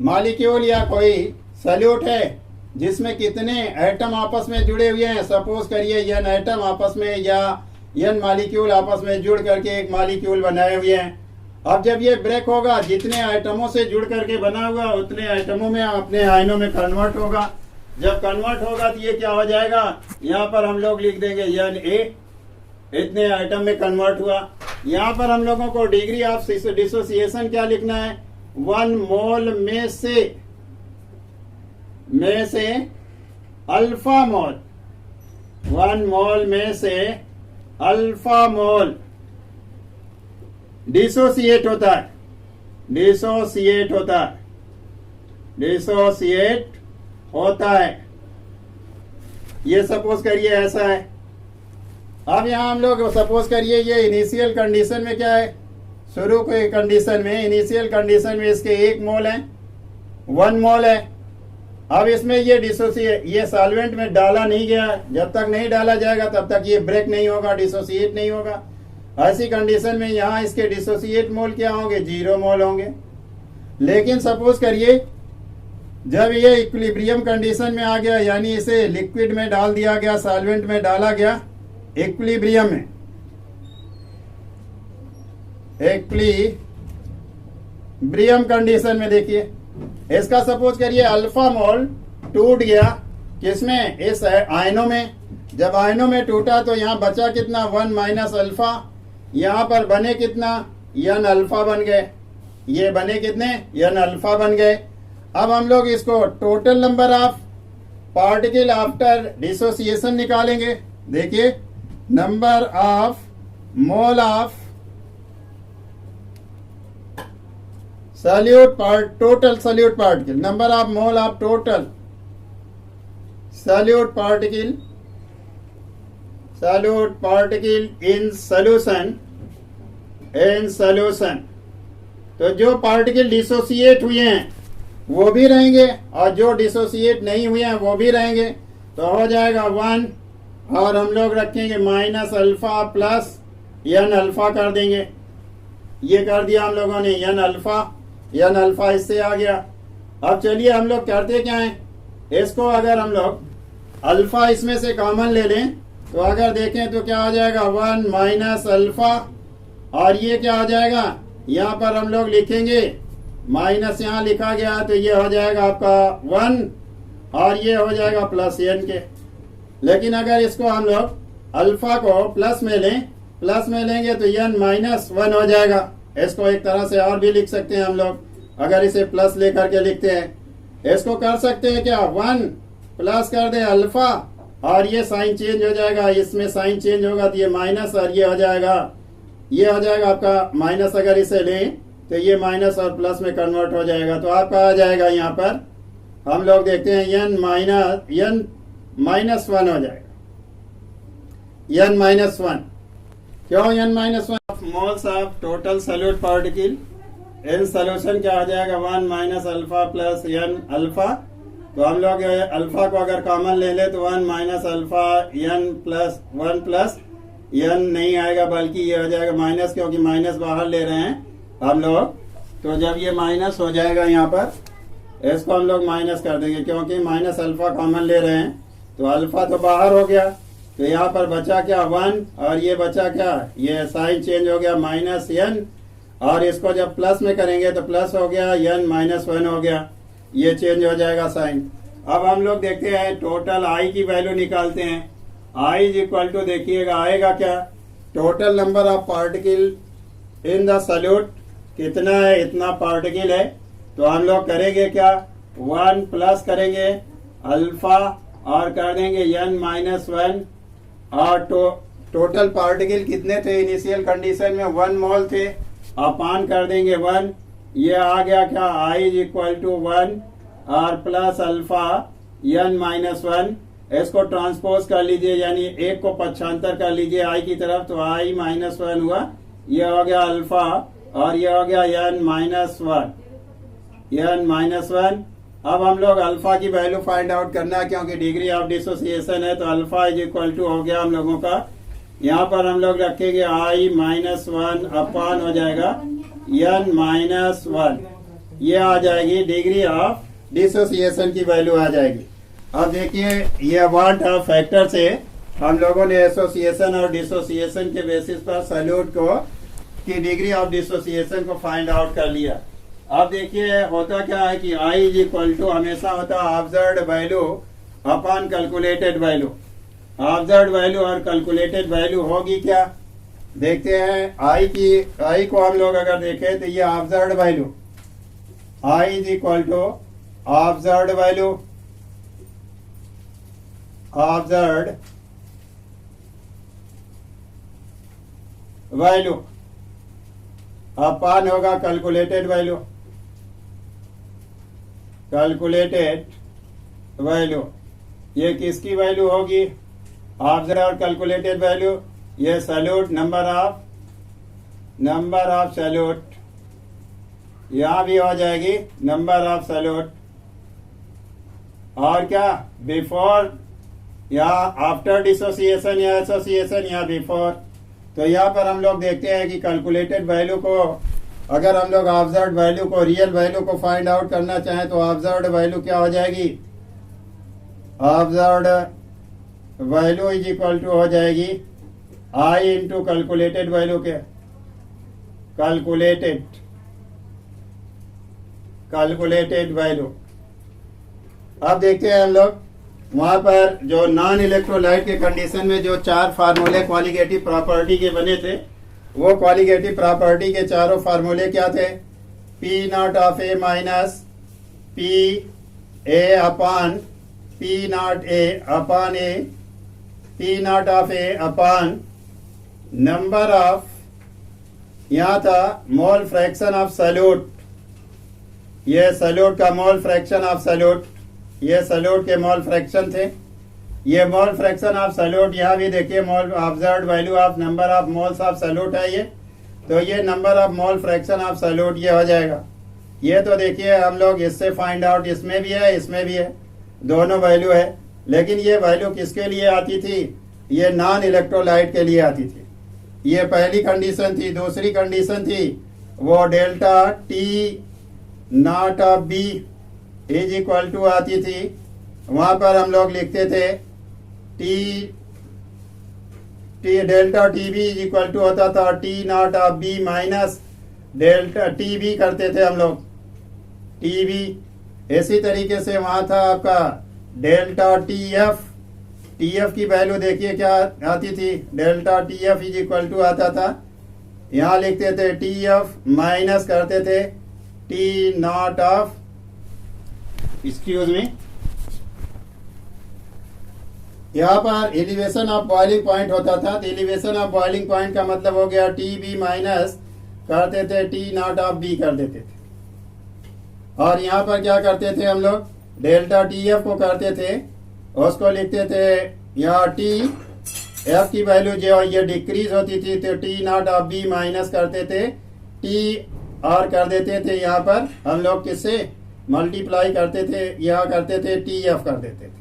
मॉलिक्यूल या कोई सॉल्यूट है जिसमें कितने एटम आपस में जुड़े हुए हैं। सपोज करिए n एटम आपस में या n मॉलिक्यूल आपस में जुड़ करके एक मॉलिक्यूल बनाए हुए हैं। अब जब ये ब्रेक होगा, जितने आइटमों से जुड़ करके बना हुआ उतने आइटमों में अपने आयनों में कन्वर्ट होगा। जब कन्वर्ट होगा तो ये क्या हो जाएगा, यहाँ पर हम लोग लिख देंगे Na, इतने आइटम में कन्वर्ट हुआ। यहाँ पर हम लोगों को डिग्री ऑफ डिसोसिएशन क्या लिखना है, 1 मोल में से अल्फा मोल, 1 मोल में से अल्फा मोल डिसोसिएट होता है, डिसोसिएट होता है, डिसोसिएट होता है। ये सपोज करिए ऐसा है। अब यहां हम लोग सपोज करिए ये इनिशियल कंडीशन में क्या है, शुरू के कंडीशन में, इनिशियल कंडीशन में इसके 1 मोल है, 1 मोल है। अब इसमें ये डिसोसिएट, ये सॉल्वेंट में डाला नहीं गया, जब तक नहीं डाला जाएगा तब तक ये ब्रेक नहीं होगा, डिसोसिएट नहीं होगा। ऐसी कंडीशन में यहाँ इसके डिसोसिएट मोल क्या होंगे, 0 मोल होंगे। लेकिन सपोज करिए जब ये इक्विलिब्रियम कंडीशन में आ गया, यानी इसे लिक्विड में डाल दिया गया, सॉल्वेंट में डाला गया, इक्विलिब्रियम में, इक्विलिब्रियम कंडीशन में देखिए इसका सपोज करिए अल्फा मोल टूट गया, किसमें, इस आयनों में। जब आयनों में टूटा तो यहाँ बचा कितना, 1 माइनस अल्फा, यहाँ पर बने कितना, n अल्फा बन गए। ये बने कितने, n अल्फा बन गए। अब हम लोग इसको total number of particle after dissociation निकालेंगे। देखिए number of mole of solute part, total solute particle, number of mole of total solute particle in solution। तो जो पार्टिकल डिसोसिएट हुए हैं वो भी रहेंगे और जो डिसोसिएट नहीं हुए हैं वो भी रहेंगे। तो हो जाएगा 1 और हम लोग रखेंगे minus alpha plus n alpha कर देंगे। ये कर दिया हम लोगों ने, n अल्फा इससे आ गया। अब चलिए हम लोग करते क्या हैं, इसको अगर हम लोग अल्फा इसमें से कॉमन ले लें तो अगर देखें तो क्या आ जाएगा, 1 माइनस अल्फा, और ये क्या आ जाएगा, यहाँ पर हम लोग लिखेंगे माइनस, यहाँ लिखा गया तो ये हो जाएगा आपका 1 और ये हो जाएगा प्लस n के। लेकिन अगर इसको हम लोग अल्फा को प्लस में लें, प्लस में लेंगे तो n माइनस 1 हो जाएगा। इसको एक तरह से और भी लिख सकते हैं हम लोग, अगर इसे प्लस लेकर के लिखते हैं। इसको कर सकते हैं क्या, 1 प्लस कर दे अल्फा और ये साइन चेंज हो जाएगा, इसमें साइन चेंज होगा तो ये माइनस और ये हो जाएगा, ये हो जाएगा आपका माइनस। अगर इसे लें तो ये माइनस और प्लस में कन्वर्ट हो जाएगा। तो आपका आ जाएगा यहाँ पर हम लोग देखते हैं n माइनस 1 हो जाएगा, n माइनस 1। क्यों n minus 1, moles of total solute particle in solution क्या आ जाएगा, 1 minus alpha plus n alpha. तो हम लोग अल्फा को अगर कॉमन ले ले तो 1 minus alpha n plus 1 plus n नहीं आएगा, बल्कि ये हो जाएगा माइनस, क्योंकि माइनस बाहर ले रहे हैं हम लोग। तो जब ये माइनस हो जाएगा यहाँ पर, इसको हम लोग माइनस कर देंगे, क्योंकि माइनस अल्फा कॉमन ले रहे हैं। तो अल्फा तो बाहर हो गया, तो यहाँ पर बचा क्या, 1 और ये बचा क्या, ये साइन चेंज हो गया माइनस n, और इसको जब प्लस में करेंगे तो प्लस हो गया, n माइनस 1 हो गया, ये चेंज हो जाएगा साइन। अब हम लोग देखते हैं टोटल I की वैल्यू निकालते हैं। I इज इक्वल टू, देखिएगा आएगा क्या, total number of particle in the solute कितना है, इतना पार्टिकल है। तो हम लोग करेंगे क्या, 1 प्लस करेंगे अल्फा और कर देंगे n माइनस 1, और टोटल पार्टिकल कितने थे इनिशियल कंडीशन में, 1 मोल थे, अपान कर देंगे 1, ये आ गया क्या, I इज इक्वल टू 1 और प्लस अल्फा n माइनस 1। इसको ट्रांसपोज कर लीजिए, यानी एक को पक्षांतर कर लीजिए I की तरफ, तो I माइनस 1 हुआ, ये हो गया अल्फा और ये हो गया n माइनस 1, n माइनस 1। अब हम लोग अल्फा की वैल्यू फाइंड आउट करना है, क्योंकि डिग्री ऑफ डिसोसिएशन है। तो अल्फा इज इक्वल टू हो गया हम लोगों का, यहाँ पर हम लोग रखेंगे I माइनस 1 अपान हो जाएगा n माइनस 1, ये आ जाएगी डिग्री ऑफ डिसोसिएशन की वैल्यू आ जाएगी। अब देखिए ये वाट ऑफ फैक्टर से हम लोगों ने एसोसिएशन और डिसोसिएशन के बेसिस पर सॉल्यूट को की डिग्री ऑफ डिसोसिएशन को फाइंड आउट कर लिया। अब देखिए होता क्या है कि I इज इक्वल टू हमेशा होता है observed value upon calculated value. Observed value और कैलकुलेटेड वैल्यू होगी क्या, देखते हैं। I को हम लोग अगर देखें तो ये observed value, I is equal to observed value observed value upon होगा कैलकुलेटेड वैल्यू, कैलकुलेटेड वैल्यू। ये किसकी वैल्यू होगी? Observe calculated value. ये सैल्यूट नंबर ऑफ सैल्यूट, यहां भी हो जाएगी नंबर ऑफ सैल्यूट। और क्या बिफोर या आफ्टर डिसोसिएशन या एसोसिएशन या बिफोर। तो यहाँ पर हम लोग देखते हैं कि कैलकुलेटेड वैल्यू को अगर हम लोग ऑब्जर्व्ड वैल्यू को रियल वैल्यू को फाइंड आउट करना चाहें तो ऑब्जर्व्ड वैल्यू क्या हो जाएगी? Observed value is equal to हो जाएगी आई इंटू कैलकुलेटेड वैल्यू के कैलकुलेटेड वैल्यू। अब देखते हैं हम लोग वहां पर जो नॉन इलेक्ट्रोलाइट के कंडीशन में जो 4 फार्मूले क्वालिटेटिव प्रॉपर्टी के बने थे, वो क्वालिटेटिव प्रॉपर्टी के चारों फार्मूले क्या थे? P nought of A minus P A upon P not a upon A, P nought of A upon number of, यहां था मोल फ्रैक्शन ऑफ सैल्यूट, ये सैल्यूट का मोल फ्रैक्शन ऑफ सैल्यूट, ये सैल्यूट के मोल फ्रैक्शन थे। ये मोल फ्रैक्शन ऑफ सैल्यूट यहाँ भी देखिए mole observed value of number of moles of solute है ये, तो ये number of mole fraction of solute ये हो जाएगा। ये तो देखिए हम लोग इससे फाइंड आउट, इसमें भी है इसमें भी है, दोनों वैल्यू है। लेकिन ये वैल्यू किसके लिए आती थी? ये नॉन इलेक्ट्रोलाइट के लिए आती थी। ये पहली कंडीशन थी। दूसरी कंडीशन थी वो delta T naught of B is equal to आती थी, वहां पर हम लोग लिखते थे T delta T B is equal to होता था T naught of B minus delta T B करते थे हम लोग, टी बी। इसी तरीके से वहां था आपका डेल्टा टी एफ की वैल्यू देखिए क्या आती थी? Delta T F is equal to आता था, यहां लिखते थे टी एफ माइनस करते थे T naught of, excuse me, यहाँ पर एलिवेशन ऑफ बॉइलिंग पॉइंट होता था। तो एलिवेशन ऑफ बॉइलिंग पॉइंट का मतलब हो गया टी बी माइनस करते थे टी नॉट ऑफ बी कर देते थे। और यहाँ पर क्या करते थे हम लोग? डेल्टा टी एफ को करते थे, उसको लिखते थे यहाँ टी एफ की वैल्यू जो ये डिक्रीज होती थी तो T naught of B minus करते थे टी और कर देते थे यहाँ पर हम लोग किससे मल्टीप्लाई करते थे, यहाँ करते थे टी एफ कर देते थे।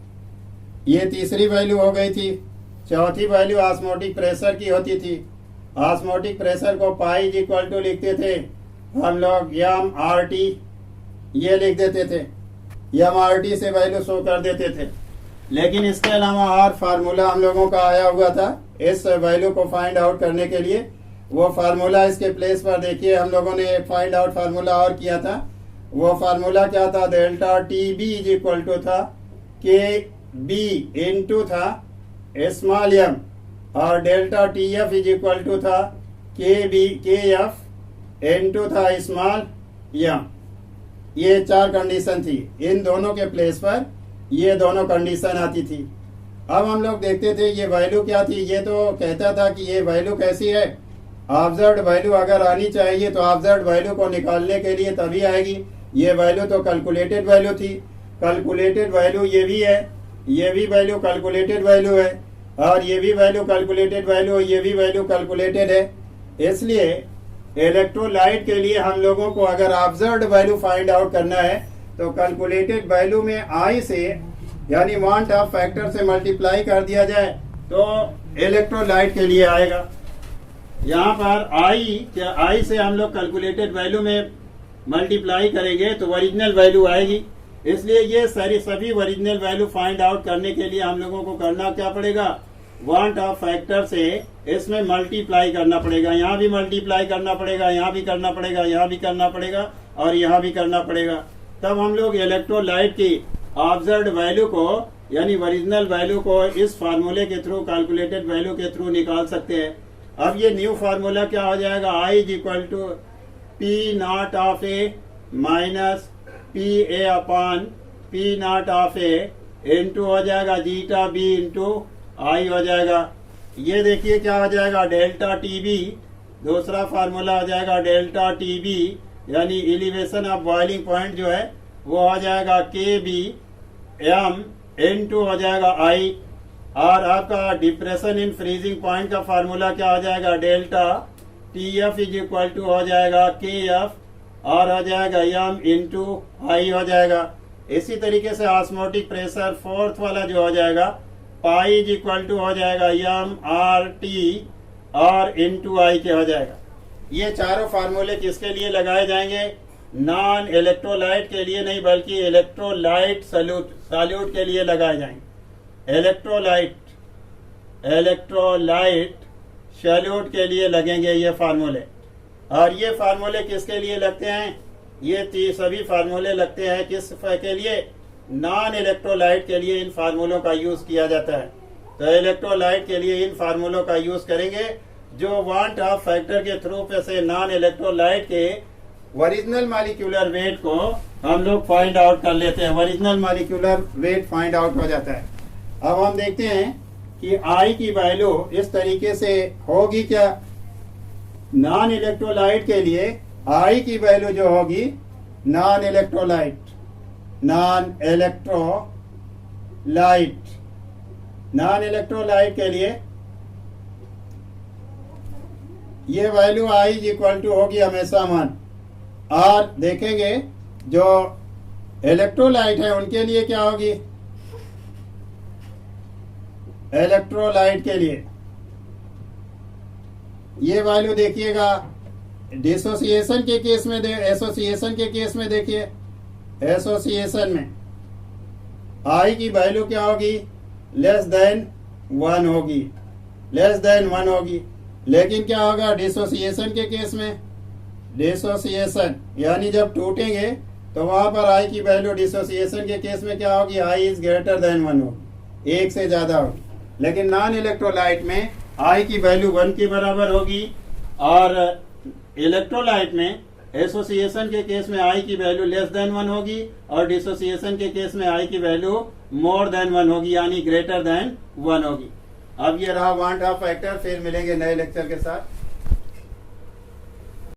ये तीसरी वैल्यू हो गई थी। चौथी वैल्यू ऑस्मोटिक प्रेशर की होती थी। ऑस्मोटिक प्रेशर को पाई इज इक्वल टू लिखते थे हम लोग एम आर टी, ये लिख देते थे, एम आर टी से वैल्यू शो कर देते थे। लेकिन इसके अलावा और फार्मूला हम लोगों का आया हुआ था इस वैल्यू को फाइंड आउट करने के लिए। वो फार्मूला इसके प्लेस पर देखिए हम लोगों ने एक फाइंड आउट फार्मूला और किया था। वो फार्मूला क्या था? Delta T B is equal to था के बी इंटू था स्मॉल एम, और delta T F is equal to था के एफ इंटू था स्मॉल एम। ये 4 कंडीशन थी। इन दोनों के प्लेस पर ये दोनों कंडीशन आती थी। अब हम लोग देखते थे ये वैल्यू क्या थी। ये तो कहता था कि ये वैल्यू कैसी है, ऑब्जर्व्ड वैल्यू अगर आनी चाहिए तो ऑब्जर्व्ड वैल्यू को निकालने के लिए तभी आएगी। ये वैल्यू तो कैलकुलेटेड वैल्यू थी। कैलकुलेटेड वैल्यू ये भी है, ये भी वैल्यू कैलकुलेटेड वैल्यू है, और ये भी वैल्यू कैलकुलेटेड वैल्यू, ये भी वैल्यू कैलकुलेटेड है। इसलिए इलेक्ट्रोलाइट के लिए हम लोगों को अगर ऑब्जर्व्ड वैल्यू फाइंड आउट करना है तो कैलकुलेटेड वैल्यू में आई से यानी वांट ऑफ फैक्टर से मल्टीप्लाई कर दिया जाए तो इलेक्ट्रोलाइट के लिए आएगा। यहाँ पर आई से हम लोग कैलकुलेटेड वैल्यू में मल्टीप्लाई करेंगे तो ओरिजिनल वैल्यू आएगी। इसलिए ये सभी ओरिजिनल वैल्यू फाइंड आउट करने के लिए हम लोगों को करना क्या पड़ेगा? वांट ऑफ फैक्टर से इसमें मल्टीप्लाई करना पड़ेगा। यहाँ भी मल्टीप्लाई करना पड़ेगा, यहाँ भी करना पड़ेगा, यहाँ भी करना पड़ेगा, और यहाँ भी करना पड़ेगा। तब हम लोग इलेक्ट्रोलाइट की ऑब्जर्व्ड वैल्यू को यानी ओरिजिनल वैल्यू को इस फार्मूले के थ्रू, कैलकुलेटेड वैल्यू के थ्रू निकाल सकते हैं। अब ये न्यू फार्मूला क्या हो जाएगा? I is equal to P nought of A minus P A upon P nought of A into हो जाएगा जीटा बी इंटू आई हो जाएगा। ये देखिए क्या हो जाएगा, डेल्टा टी बी, दूसरा फार्मूला हो जाएगा डेल्टा टी बी यानी एलिवेशन ऑफ बॉइलिंग पॉइंट जो है वो हो जाएगा के बी एम इंटू हो जाएगा आई। और आपका डिप्रेशन इन फ्रीजिंग पॉइंट का फार्मूला क्या हो जाएगा, delta T F is equal to हो जाएगा के एफ और हो जाएगा एम इंटू आई हो जाएगा। इसी तरीके से ऑस्मोटिक प्रेशर फोर्थ वाला जो हो जाएगा पाई इज इक्वल टू हो जाएगा एम आर टी और इंटू आई के हो जाएगा। ये चारों फार्मूले किसके लिए लगाए जाएंगे, नॉन इलेक्ट्रोलाइट के लिए नहीं बल्कि इलेक्ट्रोलाइट सॉल्यूट के लिए लगाए जाएंगे। इलेक्ट्रोलाइट सॉल्यूट के लिए लगेंगे ये फार्मूले। और ये फार्मूले किसके लिए लगते हैं, ये सभी फार्मूले लगते हैं किस के लिए, नॉन इलेक्ट्रोलाइट के लिए इन फार्मूलों का यूज किया जाता है। तो इलेक्ट्रोलाइट के लिए इन फार्मूलों का यूज करेंगे जो वांट ऑफ फैक्टर के थ्रू से नॉन इलेक्ट्रोलाइट के ओरिजिनल मॉलिक्यूलर वेट को हम लोग फाइंड आउट कर लेते हैं। Original molecular weight find out हो जाता है। अब हम देखते हैं कि आई की वैल्यू इस तरीके से होगी क्या, नॉन इलेक्ट्रोलाइट के लिए आई की वैल्यू जो होगी नॉन इलेक्ट्रोलाइट के लिए ये value i is equal to होगी हमेशा 1। और देखेंगे जो इलेक्ट्रोलाइट है उनके लिए क्या होगी, इलेक्ट्रोलाइट के लिए ये वैल्यू देखिएगा डिसोसिएशन के केस में एसोसिएशन के केस में देखिए, एसोसिएशन में आई की वैल्यू क्या होगी, लेस देन 1 होगी। लेकिन क्या होगा डिसोसिएशन के केस में, डिसोसिएशन यानी जब टूटेंगे तो वहां पर आई की वैल्यू डिसोसिएशन के केस में क्या होगी, आई इज ग्रेटर देन 1 होगी, 1 से ज्यादा होगी। लेकिन नॉन इलेक्ट्रोलाइट में आई की वैल्यू 1 के बराबर होगी और इलेक्ट्रोलाइट में एसोसिएशन के केस में आई की वैल्यू लेस देन 1 होगी और डिसोसिएशन के केस में आई की वैल्यू मोर देन 1 होगी यानी ग्रेटर देन 1 होगी। अब ये रहा वांट ऑफ फैक्टर। फिर मिलेंगे नए लेक्चर के साथ।